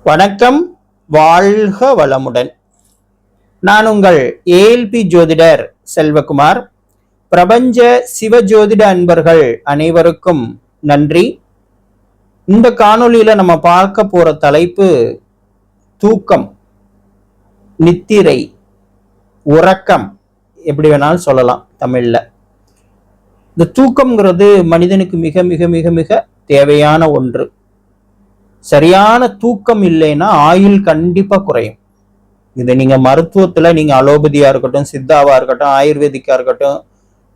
வணக்கம், வாழ்க வளமுடன். நான் உங்கள் ஏஎல்பி ஜோதிடர் செல்வகுமார். பிரபஞ்ச சிவஜோதிட அன்பர்கள் அனைவருக்கும் நன்றி. இந்த காணொளியில நம்ம பார்க்க போற தலைப்பு தூக்கம், நித்திரை, உறக்கம், எப்படி வேணாலும் சொல்லலாம் தமிழ்ல. இந்த தூக்கம்ங்கிறது மனிதனுக்கு மிக மிக மிக மிக தேவையான ஒன்று. சரியான தூக்கம் இல்லைன்னா ஆயுள் கண்டிப்பா குறையும். இது நீங்க மருத்துவத்துல நீங்க அலோபதியா இருக்கட்டும், சித்தாவா இருக்கட்டும், ஆயுர்வேதிக்கா இருக்கட்டும்,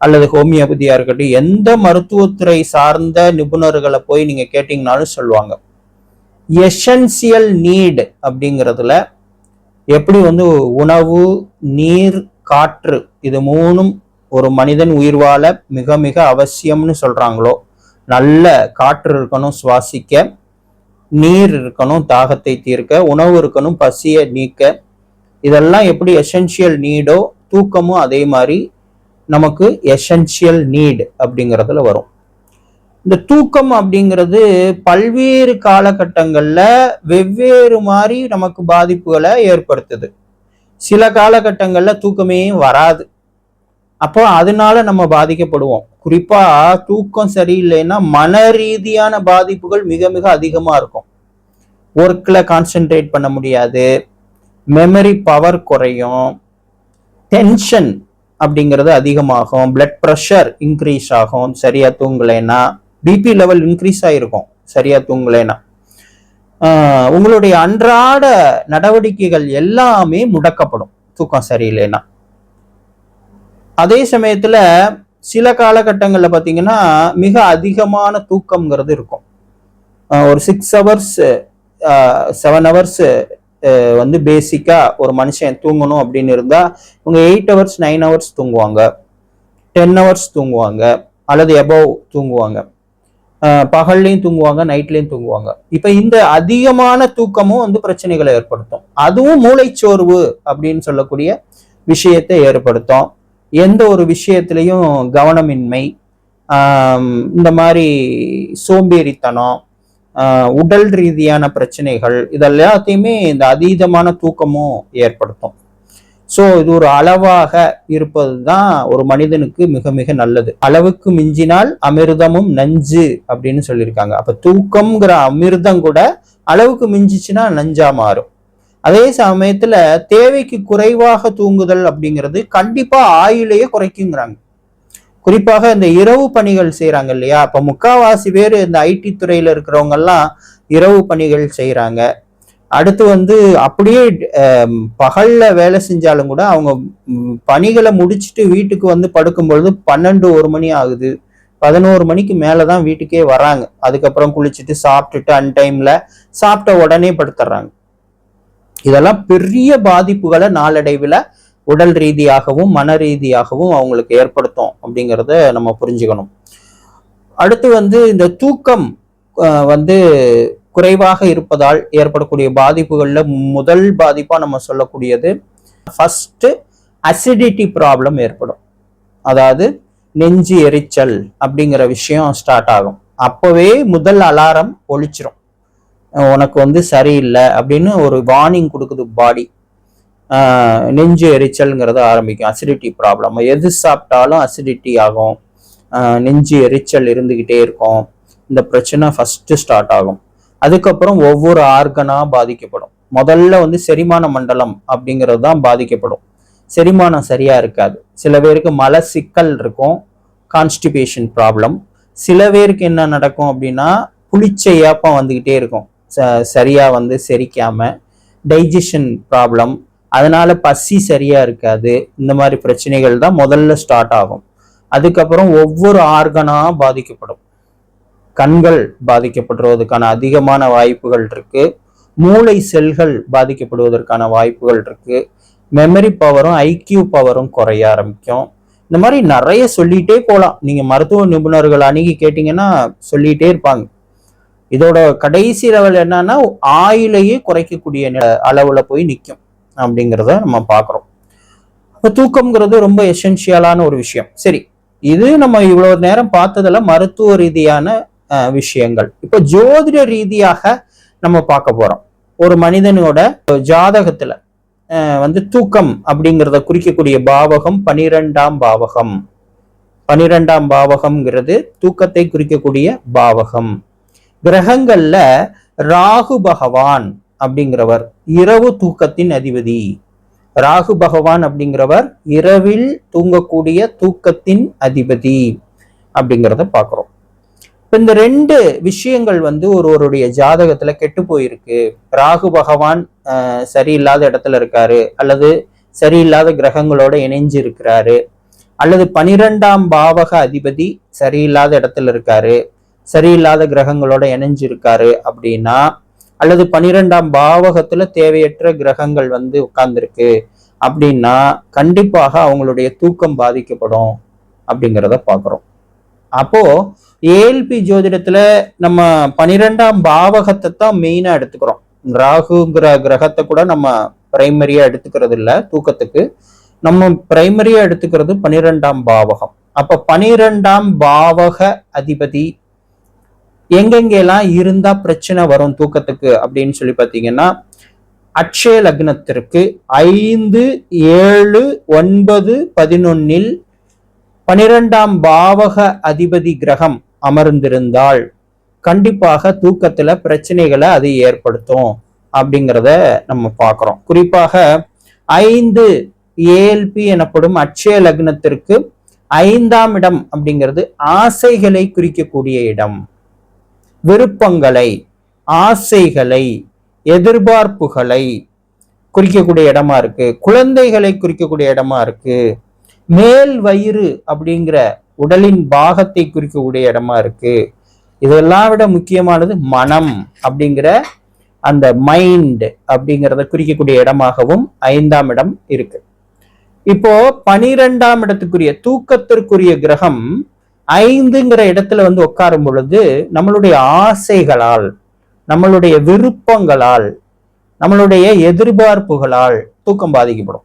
அல்லது ஹோமியோபதியா இருக்கட்டும், எந்த மருத்துவத்துறை சார்ந்த நிபுணர்களை போய் நீங்க கேட்டீங்கன்னாலும் சொல்லுவாங்க. எசென்சியல் நீட் அப்படிங்கிறதுல எப்படி உணவு, நீர், காற்று, இது மூணும் ஒரு மனிதன் உயிர் வாழ மிக மிக அவசியம்னு சொல்றாங்களோ, நல்ல காற்று இருக்கணும் சுவாசிக்க, நீர் இருக்கணும் தாகத்தை தீர்க்க, உணவு இருக்கணும் பசியை நீக்க, இதெல்லாம் எப்படி எசென்சியல் நீடோ தூக்கமும் அதே மாதிரி நமக்கு எசென்சியல் நீட் அப்படிங்கிறதுல வரும். இந்த தூக்கம் அப்படிங்கிறது பல்வேறு காலகட்டங்கள்ல வெவ்வேறு மாதிரி நமக்கு பாதிப்புகளை ஏற்படுத்துது. சில காலகட்டங்கள்ல தூக்கமே வராது, அப்போ அதனால நம்ம பாதிக்கப்படுவோம். குறிப்பா தூக்கம் சரியில்லைன்னா மன ரீதியான பாதிப்புகள் மிக மிக அதிகமா இருக்கும். ஒர்க்ல கான்சென்ட்ரேட் பண்ண முடியாது, மெமரி பவர் குறையும், டென்ஷன் அப்படிங்கிறது அதிகமாகும், பிளட் ப்ரெஷர் இன்க்ரீஸ் ஆகும் சரியா தூங்கலைன்னா, பிபி லெவல் இன்க்ரீஸ் ஆயிருக்கும் சரியா தூங்கலைன்னா, உங்களுடைய அன்றாட நடவடிக்கைகள் எல்லாமே முடக்கப்படும் தூக்கம் சரியில்லைன்னா. அதே சமயத்துல சில காலகட்டங்கள்ல பாத்தீங்கன்னா மிக அதிகமான தூக்கம்ங்கிறது இருக்கும். ஒரு 6 hours 7 hours பேசிக்கா ஒரு மனுஷன் தூங்கணும் அப்படின்னு இருந்தா இவங்க 8 hours 9 hours தூங்குவாங்க, 10 hours தூங்குவாங்க, அல்லது எபோவ் தூங்குவாங்க. பகல்லையும் தூங்குவாங்க, நைட்லயும் தூங்குவாங்க. இப்ப இந்த அதிகமான தூக்கமும் பிரச்சனைகளை ஏற்படுத்தும். அதுவும் மூளைச்சோர்வு அப்படின்னு சொல்லக்கூடிய விஷயத்தை ஏற்படுத்தும். எந்த ஒரு விஷயத்திலையும் கவனமின்மை, இந்த மாதிரி சோம்பேறித்தனம், உடல் ரீதியான பிரச்சனைகள், இதெல்லாத்தையுமே இந்த அதீதமான தூக்கமும் ஏற்படுத்தும். ஸோ இது ஒரு அளவாக இருப்பது தான் ஒரு மனிதனுக்கு மிக மிக நல்லது. அளவுக்கு மிஞ்சினால் அமிர்தமும் நஞ்சு அப்படின்னு சொல்லியிருக்காங்க. அப்ப தூக்கம்ங்கிற அமிர்தம் கூட அளவுக்கு மிஞ்சிச்சுன்னா நஞ்சா மாறும். அதே சமயத்துல தேவைக்கு குறைவாக தூங்குதல் அப்படிங்கிறது கண்டிப்பா ஆயுளையே குறைக்குங்கிறாங்க. குறிப்பாக இந்த இரவு பணிகள் செய்யறாங்க இல்லையா, அப்ப முக்காவாசி பேர் இந்த ஐடி துறையில இருக்கிறவங்க எல்லாம் இரவு பணிகள் செய்யறாங்க. அடுத்து அப்படியே பகல்ல வேலை செஞ்சாலும் கூட அவங்க பணிகளை முடிச்சுட்டு வீட்டுக்கு படுக்கும் பொழுது 12-1 மணி ஆகுது, 11 மணிக்கு மேலதான் வீட்டுக்கே வராங்க. அதுக்கப்புறம் குளிச்சுட்டு சாப்பிட்டுட்டு அன்டைம்ல சாப்பிட்ட உடனே படுத்துறாங்க. இதெல்லாம் பெரிய பாதிப்புகளை நாளடைவில் உடல் ரீதியாகவும் மன ரீதியாகவும் அவங்களுக்கு ஏற்படுத்தும் அப்படிங்கிறத நம்ம புரிஞ்சுக்கணும். அடுத்து இந்த தூக்கம் குறைவாக இருப்பதால் ஏற்படக்கூடிய பாதிப்புகள்ல முதல் பாதிப்பா நம்ம சொல்லக்கூடியது ஃபர்ஸ்ட் அசிடிட்டி ப்ராப்ளம் ஏற்படும். அதாவது நெஞ்சு எரிச்சல் அப்படிங்கிற விஷயம் ஸ்டார்ட் ஆகும். அப்பவே முதல் அலாரம் ஒழிச்சிரும், உனக்கு சரியில்லை அப்படின்னு ஒரு வார்னிங் கொடுக்குது பாடி. நெஞ்சு எரிச்சல்ங்கிறது ஆரம்பிக்கும். அசிடிட்டி ப்ராப்ளம், எது சாப்பிட்டாலும் அசிடிட்டி ஆகும், நெஞ்சு எரிச்சல் இருந்துகிட்டே இருக்கும். இந்த பிரச்சனை ஃபர்ஸ்ட் ஸ்டார்ட் ஆகும். அதுக்கப்புறம் ஒவ்வொரு ஆர்கனா பாதிக்கப்படும். முதல்ல செரிமான மண்டலம் அப்படிங்கிறது தான் பாதிக்கப்படும். செரிமானம் சரியா இருக்காது. சில பேருக்கு மல சிக்கல் இருக்கும், கான்ஸ்டிபேஷன் ப்ராப்ளம். சில பேருக்கு என்ன நடக்கும் அப்படின்னா புளிச்ச ஏப்பம் வந்துகிட்டே இருக்கும், சரியா செரிக்காம, டைஜஷன் ப்ராப்ளம், அதனால பசி சரியா இருக்காது. இந்த மாதிரி பிரச்சனைகள் தான் முதல்ல ஸ்டார்ட் ஆகும். அதுக்கப்புறம் ஒவ்வொரு ஆர்கனா பாதிக்கப்படும். கண்கள் பாதிக்கப்படுவதற்கான அதிகமான வாய்ப்புகள் இருக்கு, மூளை செல்கள் பாதிக்கப்படுவதற்கான வாய்ப்புகள் இருக்கு, மெமரி பவரும் ஐக்கியூ பவரும் குறைய ஆரம்பிக்கும். இந்த மாதிரி நிறைய சொல்லிட்டே போகலாம். நீங்க மருத்துவ நிபுணர்கள் அணுகி கேட்டீங்கன்னா சொல்லிட்டே இருப்பாங்க. இதோட கடைசி லெவல் என்னன்னா ஆயுளையே குறைக்கக்கூடிய அளவுல போய் நிற்கும் அப்படிங்கிறத நம்ம பார்க்குறோம். இப்போ தூக்கம்ங்கிறது ரொம்ப எசென்சியலான ஒரு விஷயம். சரி, இது நம்ம இவ்வளவு நேரம் பார்த்ததுல மருத்துவ ரீதியான விஷயங்கள். இப்போ ஜோதிட ரீதியாக நம்ம பார்க்க போறோம். ஒரு மனிதனோட ஜாதகத்துல வந்து தூக்கம் அப்படிங்கிறத குறிக்கக்கூடிய பாவகம் 12ஆம் பாவகம். 12ஆம் பாவகம்ங்கிறது தூக்கத்தை குறிக்கக்கூடிய பாவகம். கிரகங்கள்ல ராகு பகவான் அப்படிங்கிறவர் இரவு தூக்கத்தின் அதிபதி. ராகு பகவான் அப்படிங்கிறவர் இரவில் தூங்கக்கூடிய தூக்கத்தின் அதிபதி அப்படிங்கிறத பாக்குறோம். இப்ப இந்த ரெண்டு விஷயங்கள் வந்து ஒருவருடைய ஜாதகத்துல கெட்டு போயிருக்கு. ராகு பகவான் சரியில்லாத இடத்துல இருக்காரு, அல்லது சரியில்லாத கிரகங்களோட இணைஞ்சு இருக்கிறாரு, அல்லது 12ஆம் பாவக அதிபதி சரியில்லாத இடத்துல இருக்காரு, சரியில்லாத கிரகங்களோட இணைஞ்சு இருக்காரு அப்படின்னா, அல்லது 12ஆம் பாவகத்துல தேவையற்ற கிரகங்கள் வந்து உட்கார்ந்துருக்கு அப்படின்னா கண்டிப்பாக அவங்களுடைய தூக்கம் பாதிக்கப்படும் அப்படிங்கிறத பாக்குறோம். அப்போ ஏஎல்பி ஜோதிடத்துல நம்ம 12ஆம் பாவகத்தை தான் மெயினா எடுத்துக்கிறோம். ராகுங்கிற கிரகத்தை கூட நம்ம பிரைமரியா எடுத்துக்கிறது இல்ல தூக்கத்துக்கு. நம்ம பிரைமரியா எடுத்துக்கிறது 12ஆம் பாவகம். அப்ப 12ஆம் பாவக அதிபதி எங்கெங்கெல்லாம் இருந்தா பிரச்சனை வரும் தூக்கத்துக்கு அப்படின்னு சொல்லி பாத்தீங்கன்னா, அட்சய லக்னத்திற்கு 5, 7, 9, 11 12ஆம் பாவக அதிபதி கிரகம் அமர்ந்திருந்தால் கண்டிப்பாக தூக்கத்துல பிரச்சனைகளை அது ஏற்படுத்தும் அப்படிங்கிறத நம்ம பார்க்கிறோம். குறிப்பாக 5 ஏஎல்பி எனப்படும் அட்சய லக்னத்திற்கு 5ஆம் இடம் அப்படிங்கிறது ஆசைகளை குறிக்கக்கூடிய இடம். விருப்பங்களை, ஆசைகளை, எதிர்பார்ப்புகளை குறிக்கக்கூடிய இடமா இருக்கு. குழந்தைகளை குறிக்கக்கூடிய இடமா இருக்கு. மேல் வயிறு அப்படிங்கிற உடலின் பாகத்தை குறிக்கக்கூடிய இடமா இருக்கு. இதெல்லாம் விட முக்கியமானது மனம் அப்படிங்கிற அந்த மைண்ட் அப்படிங்கிறத குறிக்கக்கூடிய இடமாகவும் 5ஆம் இடம் இருக்கு. இப்போ 12ஆம் இடத்துக்குரிய தூக்கத்திற்குரிய கிரகம் 5ங்கிற இடத்துல வந்து உட்காரும் பொழுது நம்மளுடைய ஆசைகளால், நம்மளுடைய விருப்பங்களால், நம்மளுடைய எதிர்பார்ப்புகளால் தூக்கம் பாதிக்கப்படும்.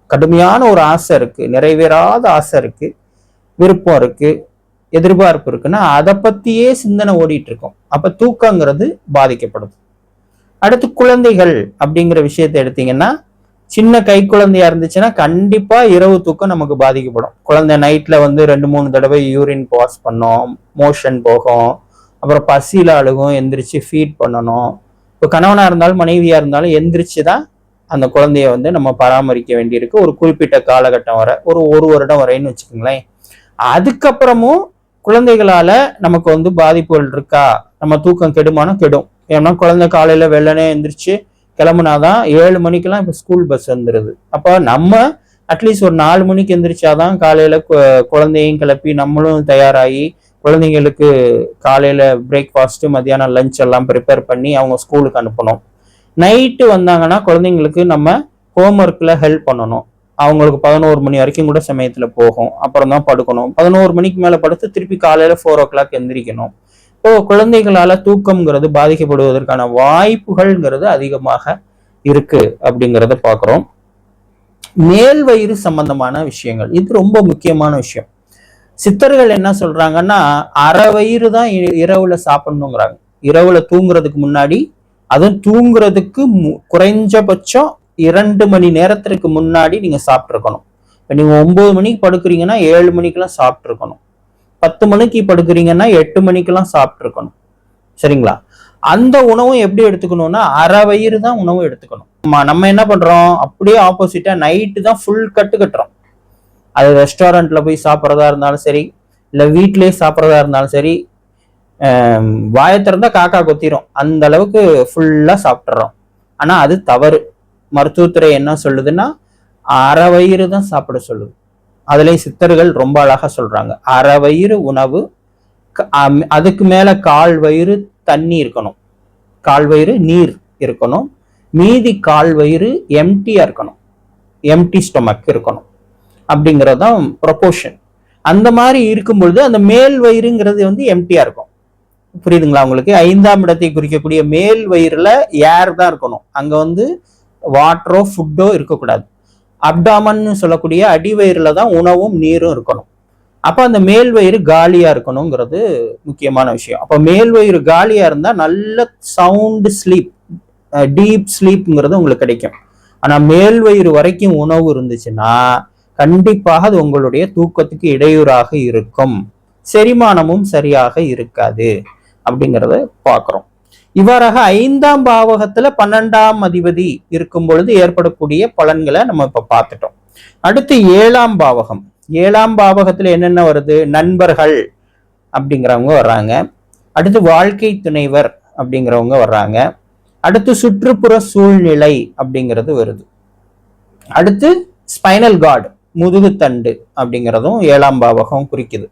கடுமையான ஒரு ஆசை இருக்கு, நிறைவேறாத ஆசை இருக்கு, விருப்பம் இருக்கு, எதிர்பார்ப்பு இருக்குன்னா அதை பத்தியே சிந்தனை ஓடிட்டு இருக்கும். அப்ப தூக்கங்கிறது பாதிக்கப்படுது. அடுத்து குழந்தைகள் அப்படிங்கிற விஷயத்தை எடுத்தீங்கன்னா, சின்ன கை குழந்தையா இருந்துச்சுன்னா கண்டிப்பா இரவு தூக்கம் நமக்கு பாதிக்கப்படும். குழந்தை நைட்ல வந்து 2-3 தடவை யூரின் பாஸ் பண்ணோம், மோஷன் போகும், அப்புறம் பசியில அழுகும், எந்திரிச்சு ஃபீட் பண்ணணும். இப்போ கணவனா இருந்தாலும் மனைவியா இருந்தாலும் எந்திரிச்சுதான் அந்த குழந்தைய வந்து நம்ம பராமரிக்க வேண்டியிருக்கு. ஒரு குறிப்பிட்ட காலகட்டம் வரை, ஒரு வருடம் வரைன்னு வச்சுக்கோங்களேன். அதுக்கப்புறமும் குழந்தைகளால நமக்கு வந்து பாதிப்புகள் இருக்கா, நம்ம தூக்கம் கெடுமானம் கெடும். ஏன்னா குழந்தை காலையில வெள்ளனே எந்திரிச்சு கிளம்புனாதான் 7 மணிக்கெல்லாம் இப்ப ஸ்கூல் பஸ் வந்துருது. அப்ப நம்ம அட்லீஸ்ட் ஒரு 4 மணிக்கு எந்திரிச்சாதான் காலையில குழந்தையும் கிளப்பி நம்மளும் தயாராகி குழந்தைங்களுக்கு காலையில பிரேக்ஃபாஸ்ட், மத்தியானம் லஞ்ச் எல்லாம் ப்ரிப்பேர் பண்ணி அவங்க ஸ்கூலுக்கு அனுப்பணும். நைட்டு வந்தாங்கன்னா குழந்தைங்களுக்கு நம்ம ஹோம்ஒர்க்ல ஹெல்ப் பண்ணணும். அவங்களுக்கு 11 மணி வரைக்கும் கூட சமயத்துல போகும், அப்புறம் தான் படுக்கணும். 11 மணிக்கு மேல படுத்து திருப்பி காலையில 4 o'clock எந்திரிக்கணும். இப்போ குழந்தைகளால தூக்கம்ங்கிறது பாதிக்கப்படுவதற்கான வாய்ப்புகள்ங்கிறது அதிகமாக இருக்கு அப்படிங்கிறத பாக்குறோம். மேல் வயிறு சம்பந்தமான விஷயங்கள், இது ரொம்ப முக்கியமான விஷயம். சித்தர்கள் என்ன சொல்றாங்கன்னா, அரை வயிறு தான் இரவுல சாப்பிடணுங்கிறாங்க. இரவுல தூங்குறதுக்கு முன்னாடி, அதுவும் தூங்குறதுக்கு குறைஞ்சபட்சம் 2 மணி நேரத்திற்கு முன்னாடி நீங்க சாப்பிட்டு இருக்கணும். இப்ப நீங்க 9 மணிக்கு படுக்கிறீங்கன்னா 7 மணிக்கெல்லாம் சாப்பிட்டு இருக்கணும். 10 மணிக்கு படுக்கிறீங்கன்னா 8 மணிக்கெல்லாம் சாப்பிட்டு இருக்கணும். சரிங்களா? அந்த உணவும் எப்படி எடுத்துக்கணும்னா அரை வயிறு தான் உணவு எடுத்துக்கணும். நம்ம என்ன பண்றோம், அப்படியே ஆப்போசிட்டா நைட்டு தான் ஃபுல் கட்டு கட்டுறோம். அது ரெஸ்டாரண்ட்ல போய் சாப்பிட்றதா இருந்தாலும் சரி, இல்லை வீட்லயே சாப்பிட்றதா இருந்தாலும் சரி, வாயை திறந்தா காக்கா கொத்திரும், அந்த அளவுக்கு ஃபுல்லா சாப்பிட்றோம். ஆனா அது தவறு. மருத்துவத்துறை என்ன சொல்லுதுன்னா அரை வயிறு தான் சாப்பிட சொல்லுது. அதுலயும் சித்தர்கள் ரொம்ப அழகா சொல்றாங்க, அரை வயிறு உணவு, அதுக்கு மேல 1/4 வயிறு தண்ணி இருக்கணும், 1/4 வயிறு நீர் இருக்கணும், மீதி 1/4 வயிறு எம்டியா இருக்கணும், எம்டி ஸ்டொமக் இருக்கணும். அப்படிங்கறதுதான் ப்ரொபோர்ஷன். அந்த மாதிரி இருக்கும் பொழுது அந்த மேல் வயிறுங்கிறது வந்து எம்டியா இருக்கும். புரியுதுங்களா உங்களுக்கு? 5ஆம் இடத்தை குறிக்கக்கூடிய மேல் வயிறுல ஏர் தான் இருக்கணும். அங்க வந்து வாட்டரோ ஃபுட்டோ இருக்கக்கூடாது. அப்டாமன் சொல்லக்கூடிய அடிவயிறுல தான் உணவும் நீரும் இருக்கணும். அப்ப அந்த மேல் வயிறு காலியா இருக்கணுங்கிறது முக்கியமான விஷயம். அப்ப மேல் வயிறு காலியா இருந்தா நல்ல சவுண்ட் ஸ்லீப், டீப் ஸ்லீப்ங்கிறது உங்களுக்கு கிடைக்கும். ஆனா மேல் வயிறு வரைக்கும் உணவு இருந்துச்சுன்னா கண்டிப்பாக அது உங்களுடைய தூக்கத்துக்கு இடையூறாக இருக்கும், செரிமானமும் சரியாக இருக்காது அப்படிங்கிறத பார்க்கிறோம். இவ்வாறாக 5ஆம் பாவகத்துல 12ஆம் அதிபதி இருக்கும் பொழுது ஏற்படக்கூடிய பலன்களை நம்ம இப்ப பார்த்துட்டோம். அடுத்து 7ஆம் பாவகம். 7ஆம் பாவகத்துல என்னென்ன வருது? நண்பர்கள் அப்படிங்கிறவங்க வர்றாங்க. அடுத்து வாழ்க்கை துணைவர் அப்படிங்கிறவங்க வர்றாங்க. அடுத்து சுற்றுப்புற சூழ்நிலை அப்படிங்கிறது வருது. அடுத்து ஸ்பைனல் கார்டு, முதுகுத்தண்டு அப்படிங்கிறதும் 7ஆம் பாவகம் குறிக்குது.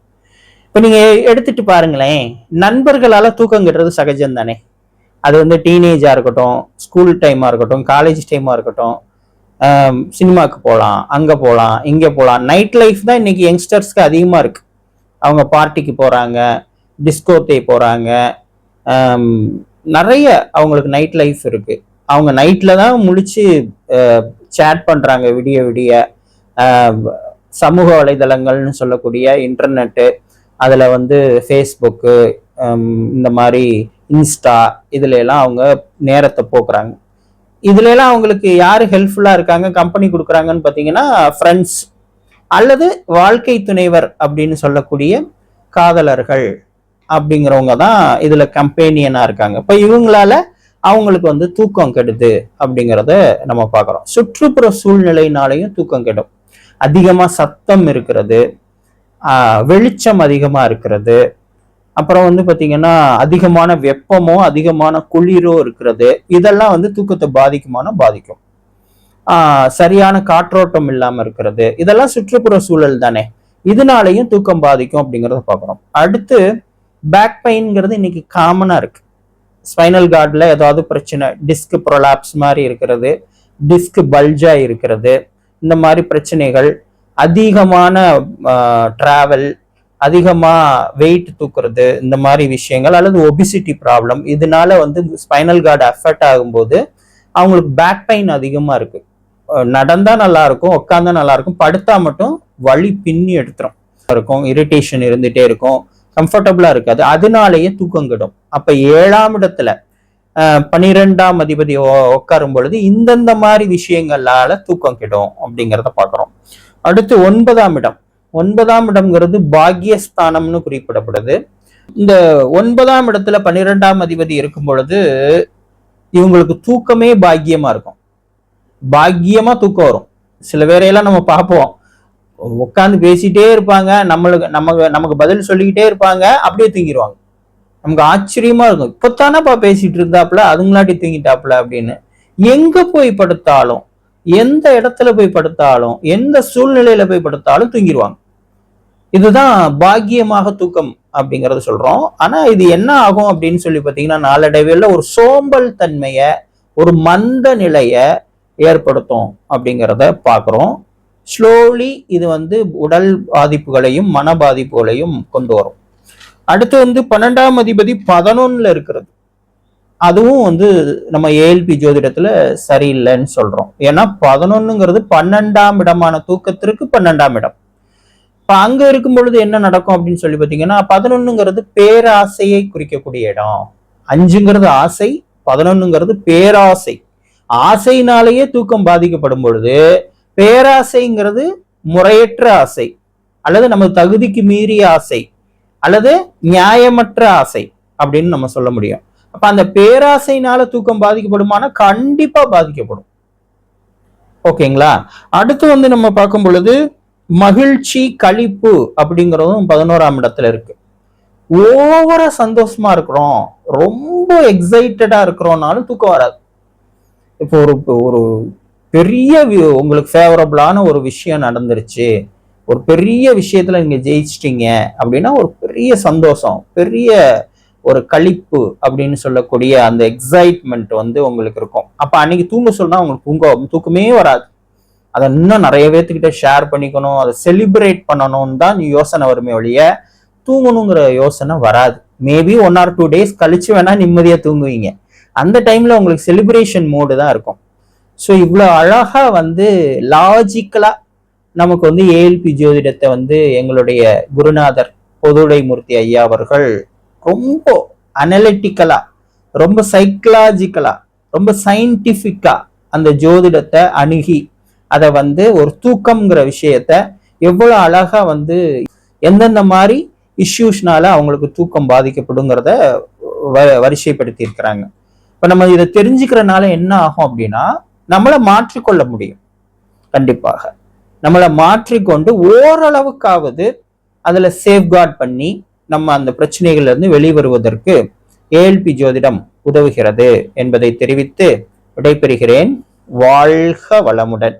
இப்ப நீங்க எடுத்துட்டு பாருங்களேன், நண்பர்களால தூக்கம் கெடுறது சகஜம் தானே. அது வந்து டீனேஜா இருக்கட்டும், ஸ்கூல் டைமா இருக்கட்டும், காலேஜ் டைமா இருக்கட்டும், சினிமாக்கு போகலாம், அங்க போகலாம், இங்க போகலாம். நைட் லைஃப் தான் இன்னைக்கு யங்ஸ்டர்ஸ்க்கு அதிகமா இருக்கு. அவங்க பார்ட்டிக்கு போறாங்க, டிஸ்கோத்தே போறாங்க, நிறைய அவங்களுக்கு நைட் லைஃப் இருக்கு. அவங்க நைட்ல தான் முழிச்சு சேட் பண்றாங்க விடிய விடிய. சமூக வலைதளங்கள்னு சொல்லக்கூடிய இன்டர்நெட்டு, அதுல வந்து ஃபேஸ்புக்கு, இந்த மாதிரி இன்ஸ்டா, இதுல எல்லாம் அவங்க நேரத்தை போக்குறாங்க. இதுல எல்லாம் அவங்களுக்கு யாரு ஹெல்ப்ஃபுல்லா இருக்காங்க, கம்பெனி கொடுக்குறாங்கன்னு பாத்தீங்கன்னா ஃப்ரெண்ட்ஸ் அல்லது வாழ்க்கை துணைவர் அப்படின்னு சொல்லக்கூடிய காதலர்கள் அப்படிங்கிறவங்க தான் இதுல கம்பெனியனா இருக்காங்க. இப்ப இவங்களால அவங்களுக்கு வந்து தூக்கம் கெடுது அப்படிங்கிறத நம்ம பார்க்குறோம். சுற்றுப்புற சூழ்நிலையினாலையும் தூக்கம் கெடும். அதிகமா சத்தம் இருக்கிறது, வெளிச்சம் அதிகமா இருக்கிறது, அப்புறம் வந்து பாத்தீங்கன்னா அதிகமான வெப்பமோ அதிகமான குளிரோ இருக்கிறது, இதெல்லாம் வந்து தூக்கத்தை பாதிக்கும். சரியான காற்றோட்டம் இல்லாம இருக்கிறது, இதெல்லாம் சுற்றுப்புற சூழல் தானே, இதனாலையும் தூக்கம் பாதிக்கும் அப்படிங்கிறத பார்க்குறோம். அடுத்து பேக் பெயின்ங்கிறது இன்னைக்கு காமனா இருக்கு. ஸ்பைனல் கார்டில் ஏதாவது பிரச்சனை, டிஸ்க் ப்ரொலாப்ஸ் மாதிரி இருக்கிறது, டிஸ்க் பல்ஜா இருக்கிறது, இந்த மாதிரி பிரச்சனைகள், அதிகமான டிராவல், அதிகமா வெயிட் தூக்குறது, இந்த மாதிரி விஷயங்கள், அல்லது ஒபிசிட்டி ப்ராப்ளம், இதனால வந்து ஸ்பைனல் கார்டு அஃபெக்ட் ஆகும்போது அவங்களுக்கு பேக் பெயின் அதிகமா இருக்கு. நடந்தா நல்லா இருக்கும், உட்காந்தா நல்லா இருக்கும், படுத்தா மட்டும் வலி பின்னி எடுத்துரும் இருக்கும், இரிட்டேஷன் இருந்துட்டே இருக்கும், கம்ஃபர்டபுளா இருக்காது, அதனாலேயே தூக்கம் கெடும். அப்ப 7ஆம் இடத்துல 12ஆம் அதிபதி உட்காரும் பொழுது இந்தந்த மாதிரி விஷயங்களால தூக்கம் கெடும் அப்படிங்கிறத பாக்குறோம். அடுத்து 9ஆம் இடம். 9ஆம் இடம்ங்கிறது பாக்யஸ்தானம்னு குறிப்பிடப்படுது. இந்த 9ஆம் இடத்துல 12ஆம் அதிபதி இருக்கும் பொழுது இவங்களுக்கு தூக்கமே பாக்கியமா இருக்கும். பாக்கியமா தூக்கம் வரும். சில பேரையெல்லாம் நம்ம பார்ப்போம், உட்காந்து பேசிட்டே இருப்பாங்க, நமக்கு பதில் சொல்லிக்கிட்டே இருப்பாங்க, அப்படியே தூங்கிடுவாங்க. நமக்கு ஆச்சரியமா இருக்கும், இப்பத்தானப்பா பேசிட்டு இருந்தாப்புல, அதுங்களாட்டி தூங்கிட்டாப்புல அப்படின்னு. எங்க போய் படுத்தாலும், எந்த இடத்துல போய் படுத்தாலும், எந்த சூழ்நிலையில போய் படுத்தாலும் தூங்கிடுவாங்க. இதுதான் பாக்கியமாக தூக்கம் அப்படிங்கறத சொல்றோம். ஆனா இது என்ன ஆகும் அப்படின்னு சொல்லி பாத்தீங்கன்னா, நாளடைவில் ஒரு சோம்பல் தன்மைய, ஒரு மந்த நிலைய ஏற்படுத்தும் அப்படிங்கிறத பாக்குறோம். ஸ்லோலி இது வந்து உடல் பாதிப்புகளையும் மன பாதிப்புகளையும் கொண்டு வரும். அடுத்து வந்து 12ஆம் அதிபதி 11ல இருக்கிறது. அதுவும் வந்து நம்ம ஏஎல்பி ஜோதிடத்துல சரியில்லைன்னு சொல்றோம். ஏன்னா 11ங்கிறது 12ஆம் இடமான தூக்கத்திற்கு 12ஆம் இடம். இப்ப அங்க இருக்கும் பொழுது என்ன நடக்கும் அப்படின்னு சொல்லி பாத்தீங்கன்னா, 11ங்கிறது பேராசையை குறிக்கக்கூடிய இடம். 5ங்கிறது ஆசை, 11ங்கிறது பேராசை. ஆசையினாலேயே தூக்கம் பாதிக்கப்படும் பொழுது பேராசைங்கிறது முறையற்ற ஆசை, அல்லது நம்ம தகுதிக்கு மீறிய ஆசை, அல்லது நியாயமற்ற ஆசை அப்படின்னு நம்ம சொல்ல முடியும். அப்ப அந்த பேராசைனால தூக்கம் பாதிக்கப்படுமானா கண்டிப்பா பாதிக்கப்படும். ஓகேங்களா? அடுத்து வந்து நம்ம பார்க்கும் பொழுது மகிழ்ச்சி, களிப்பு அப்படிங்கிறதும் 11ஆம் இடத்துல இருக்கு. ஓவரா சந்தோஷமா இருக்கிறோம், ரொம்ப எக்ஸைட்டடா இருக்கிறோம்னாலும் தூக்கம் வராது. இப்போ ஒரு பெரிய உங்களுக்கு ஃபேவரபிளான ஒரு விஷயம் நடந்துருச்சு, ஒரு பெரிய விஷயத்துல நீங்க ஜெயிச்சிட்டீங்க அப்படின்னா ஒரு பெரிய சந்தோஷம், பெரிய ஒரு களிப்பு அப்படின்னு சொல்லக்கூடிய அந்த எக்ஸைட்மெண்ட் வந்து உங்களுக்கு இருக்கும். அப்ப அன்னைக்கு தூங்க சொன்னா உங்களுக்கு தூக்கமே வராது. அதை இன்னும் நிறைய பேர்த்துக்கிட்ட ஷேர் பண்ணிக்கணும், அதை செலிப்ரேட் பண்ணணும்னு தான் யோசனை வருமே ஒழிய தூங்கணுங்கிற யோசனை வராது. மேபி 1 or 2 days கழிச்சு வேணா நிம்மதியா தூங்குவீங்க. அந்த டைம்ல உங்களுக்கு செலிப்ரேஷன் மோடு தான் இருக்கும். ஸோ இவ்வளோ அழகா வந்து லாஜிக்கலா நமக்கு வந்து ஏஎல்பி ஜோதிடத்தை வந்து எங்களுடைய குருநாதர் பொதுவுடைமூர்த்தி ஐயா அவர்கள் ரொம்ப அனலிட்டிக்கலா, ரொம்ப சைக்கலாஜிக்கலா, ரொம்ப சயின்டிஃபிக்கா அந்த ஜோதிடத்தை அணுகி அதை ஒரு தூக்கம்ங்கிற விஷயத்த எவ்வளவு அழகா எந்தெந்த மாதிரி இஷ்யூஸ்னால அவங்களுக்கு தூக்கம் பாதிக்கப்படுங்கிறத வரிசைப்படுத்தி இருக்கிறாங்க. இப்ப நம்ம இதை தெரிஞ்சுக்கிறனால என்ன ஆகும் அப்படின்னா, நம்மளை மாற்றிக்கொள்ள முடியும். கண்டிப்பாக நம்மளை மாற்றிக்கொண்டு ஓரளவுக்காவது அதுல சேஃப்கார்ட் பண்ணி நம்ம அந்த பிரச்சனைகள்ல இருந்து வெளிவருவதற்கு ஏஎல்பி ஜோதிடம் உதவுகிறது என்பதை தெரிவித்து விடைபெறுகிறேன். வாழ்க வளமுடன்.